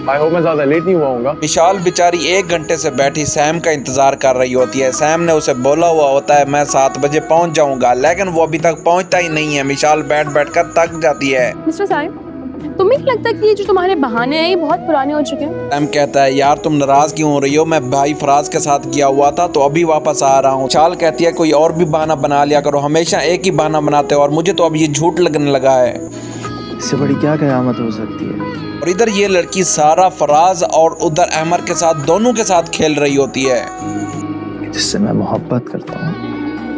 I hope मैं ज्यादा late नहीं हुआ हूँगा। विशाल बेचारी 1 घंटे से बैठी सैम का इंतजार कर रही होती है। सैम ने उसे बोला हुआ होता है मैं 7 बजे पहुंच जाऊंगा, लेकिन वो अभी तक पहुंचता ही नहीं है। विशाल बैठ कर थक जाती है। मिस्टर साहिब, तुम्हें नहीं लगता कि ये जो तुम्हारे बहाने हैं ये बहुत पुराने हो चुके हैं? सैम कहता है यार तुम नाराज क्यों हो रही हो, मैं भाई फराज के साथ गया हुआ था तो अभी वापस आ रहा हूँ। विशाल कहती है कोई और भी बहाना बना लिया करो, हमेशा एक ही बहाना बनाते हो और मुझे तो अब ये झूठ लगने लगा है। इससे बड़ी क्या कयामत हो सकती है। और इधर ये लड़की सारा फराज और उधर अहमर के साथ दोनों के साथ खेल रही होती है। जिससे मैं मोहब्बत करता हूँ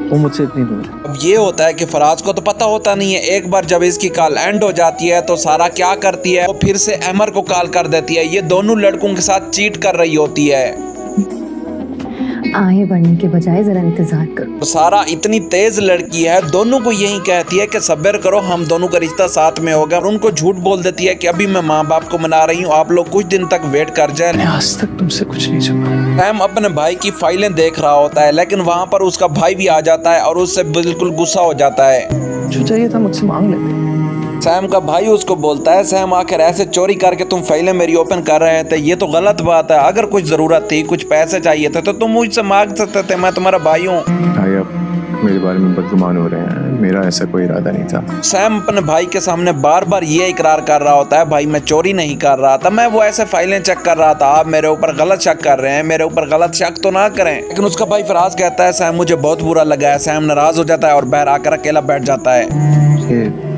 वो मुझसे इतनी दूर। अब ये होता है कि फराज को तो पता होता नहीं है। एक बार जब इसकी कॉल एंड हो जाती है तो सारा क्या करती है, वो फिर से अहमर को कॉल कर देती है। ये दोनों लड़कों के साथ चीट कर रही होती है। आगे बढ़ने के बजाय जरा इंतजार करो। तो सारा इतनी तेज लड़की है, दोनों को यही कहती है कि सब्र करो, हम दोनों का रिश्ता साथ में होगा। और उनको झूठ बोल देती है कि अभी मैं माँ बाप को मना रही हूँ, आप लोग कुछ दिन तक वेट कर जाए। आज तक तुमसे कुछ नहीं छुपा। सैम अपने भाई की फाइलें देख रहा होता है, लेकिन वहाँ पर उसका भाई भी आ जाता है और उससे बिल्कुल गुस्सा हो जाता है। जो चाहिए था मुझसे मांग लेते। सैम का भाई उसको बोलता है सैम आखिर ऐसे चोरी करके तुम फाइलें मेरी ओपन कर रहे थे, ये तो गलत बात है। अगर कुछ जरूरत थी, कुछ पैसे चाहिए थे तो तुम मुझसे मांग सकते थे, मैं तुम्हारा भाई हूँ। भाई अब मेरे बारे में बदगुमान हो रहे हैं, मेरा ऐसा कोई इरादा नहीं था। सैम अपने भाई के सामने बार बार ये इकरार कर रहा होता है भाई मैं चोरी नहीं कर रहा था, मैं वो ऐसे फाइलें चेक कर रहा था, आप मेरे ऊपर गलत शक कर रहे हैं, मेरे ऊपर गलत शक तो ना करें। लेकिन उसका भाई फराज कहता है सैम मुझे बहुत बुरा लगा है। सैम नाराज हो जाता है और बाहर आकर अकेला बैठ जाता है। ये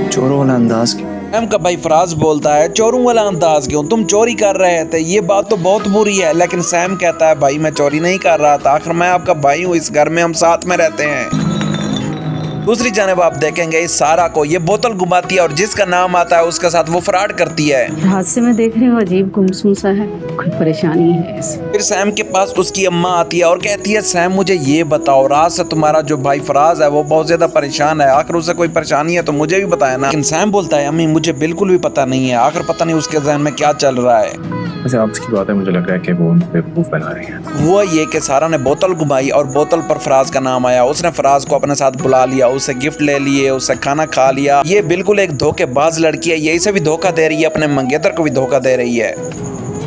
चोरों वाला अंदाज क्यों? सैम का भाई फराज बोलता है चोरों वाला अंदाज क्यों, तुम चोरी कर रहे थे, ये बात तो बहुत बुरी है। लेकिन सैम कहता है भाई मैं चोरी नहीं कर रहा था, आखिर मैं आपका भाई हूँ, इस घर में हम साथ में रहते हैं। दूसरी जानिब आप देखेंगे इस सारा को ये बोतल घुमाती है और जिसका नाम आता है उसके साथ वो फ्रॉड करती है। हादसे में देख रही हूँ अजीब गुमसुम सा है, कोई परेशानी है ऐसे। फिर सैम के पास उसकी अम्मा आती है और कहती है सैम मुझे ये बताओ, रात से तुम्हारा जो भाई फराज है वो बहुत ज्यादा परेशान है, आखिर उसे कोई परेशानी है तो मुझे भी बताया ना। लेकिन सैम बोलता है अम्मी मुझे बिल्कुल भी पता नहीं है, आखिर पता नहीं उसके ज़हन में क्या चल रहा है। वैसे आप की बात है, मुझे लग रहा है कि वो बेवकूफ़ बना रही है। वो ये कि सारा ने बोतल घुमाई और बोतल पर फराज का नाम आया, उसने फराज को अपने साथ बुला लिया, उससे गिफ्ट ले लिए, उससे खाना खा लिया। ये बिल्कुल एक धोखेबाज लड़की है, ये इसे भी धोखा दे रही है, अपने मंगेतर को भी धोखा दे रही है।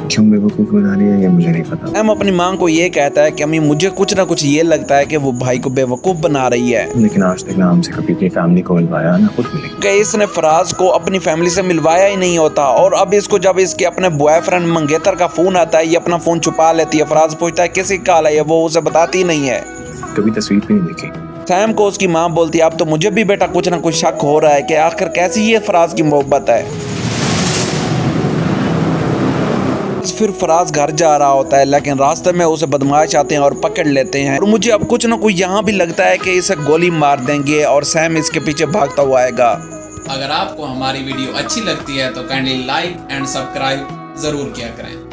क्यों बेवकूफ़ बना रही है ये मुझे नहीं पता। हम अपनी माँ को ये कहता है कि अम्मी मुझे कुछ ना कुछ ये लगता है कि वो भाई को बेवकूफ़ बना रही है। लेकिन आज तक ना हमसे कभी अपनी फैमिली को मिलवाया ना खुद मिली। कि इसने फराज को अपनी फैमिली से मिलवाया ही नहीं होता। और अब इसको जब इसके अपने बॉयफ्रेंड मंगेतर का फ़ोन आता है ये अपना फ़ोन छुपा लेती है। फराज पूछता है किसी का कॉल है, वो उसे बताती नहीं है। कभी तस्वीर भी नहीं देखी। सैम को उसकी माँ बोलती है अब तो मुझे भी बेटा कुछ ना कुछ शक हो रहा है कि आखिर कैसी ये फराज की मोहब्बत है। फिर फराज घर जा रहा होता है, लेकिन रास्ते में उसे बदमाश आते हैं और पकड़ लेते हैं। और मुझे अब कुछ ना कुछ यहाँ भी लगता है कि इसे गोली मार देंगे और सैम इसके पीछे भागता हुआ आएगा। अगर आपको हमारी वीडियो अच्छी लगती है तो काइंडली लाइक एंड सब्सक्राइब जरूर किया करें।